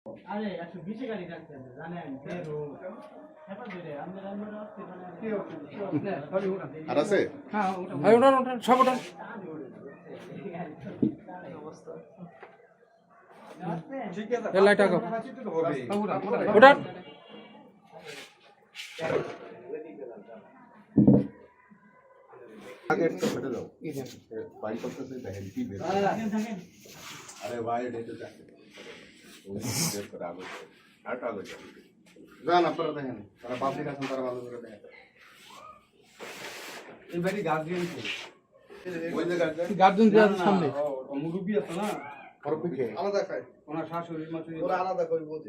আরে 120 গাড়ি রাখতে হবে জানেন তেরো হেপা ধরে আমরা আসতে মানে আর আছে? হ্যাঁ ভাই ওঠান ওঠান সব ওঠান ঠিক আছে এই লাইট আগাও হবে ওঠান আগে একটু ফেটে দাও ভাই করতেছে দেখেন কি বের আরে ভাই এটা তো দেখেন ওই বের করে আগে আর আগে যান আপনারা দেখেন তারা পাবলিক আছেন তারা ভালো করে দেখেন এই বাড়ি গার্জিয়ান ওই যে গার্জেন যে আছে সামনে ও মুরব্বি আছে না পরপে কে আলাদা খায় ওনার শাশুড়ি মাসুড়ি ওরা আলাদা কই বলতে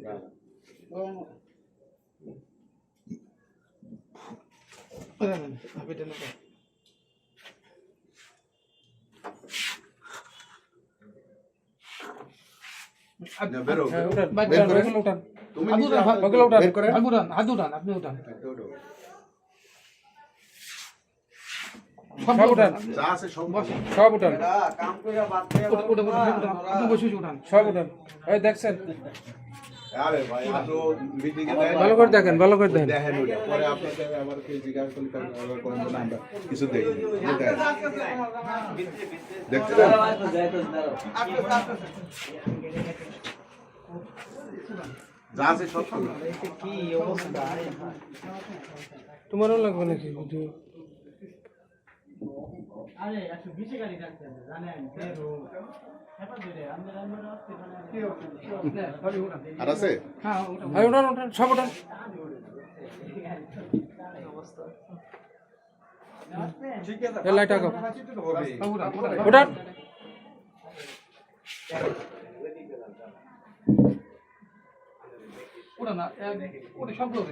বেরো ওঠান তুমি হাত উঠান আপনি উঠান সব উঠান যা আছে সব সব উঠান কাম কইরা বাদ দিয়ে আপনি বসে উঠান সব উঠান এই দেখছেন আরে ভাই আতো মিটিং এ দেয় ভালো করে দেখেন ভালো করে দেখেন দেখেন ওটা পরে আপনাদের আবার কি জিজ্ঞাসা করলে আবার কোন না আমরা কিছু দেখি দেখতে যা আছে সব কি অবস্থা তোমারও লাগবে নাকি ভিডিও আরে 120 গাড়ি রাখতে হবে জানেন তেরো হেপা ধরে আমরা আসতে মানে আর আছে? হ্যাঁ ভাই ওঠান ওঠান সব ওঠান ঠিক আছে এই লাইট আগাও হবে ওঠান ওটা না ওটা সব লোক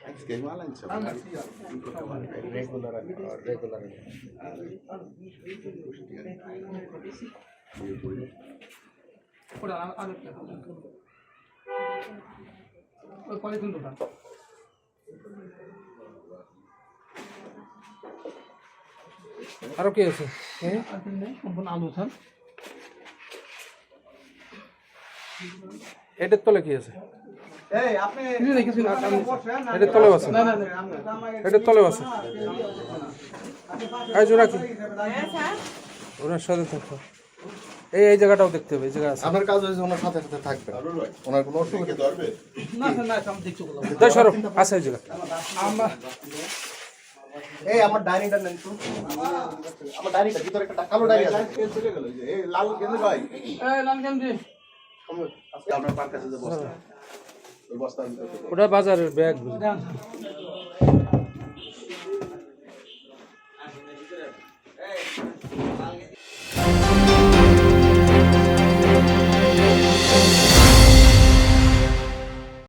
আজকে মাল আনছে রেগুলার রেগুলার ওটা আর ওই পলিথিন ওটা আরো কি আছে সম্পূর্ণ আলু স্যার এটার তলে কি আছে এই আপনি কিছু নেই কিছু না বসেন এটার তলেও আছে না এটার তলেও আছে এই জোড়া কি ওনার সাথে থাকো এই এই জায়গাটাও দেখতে হবে এই জায়গা আছে আপনার কাজ হয়েছে ওনার সাথে সাথে থাকবেন ওনার কোনো অসুবিধা ধরবে না না আমি দেখছো তাই সরো আছে এই জায়গা এই আমার ডায়েরিটা নেন তো আমার ডায়েরিটা ভিতরে একটা কালো ডায়েরি আছে চলে গেল এই লাল গেন্দে ভাই এই লাল কেন দি আজকে আপনার পার কাছে যে বস্তা ওই বস্তা ওটা বাজারের ব্যাগ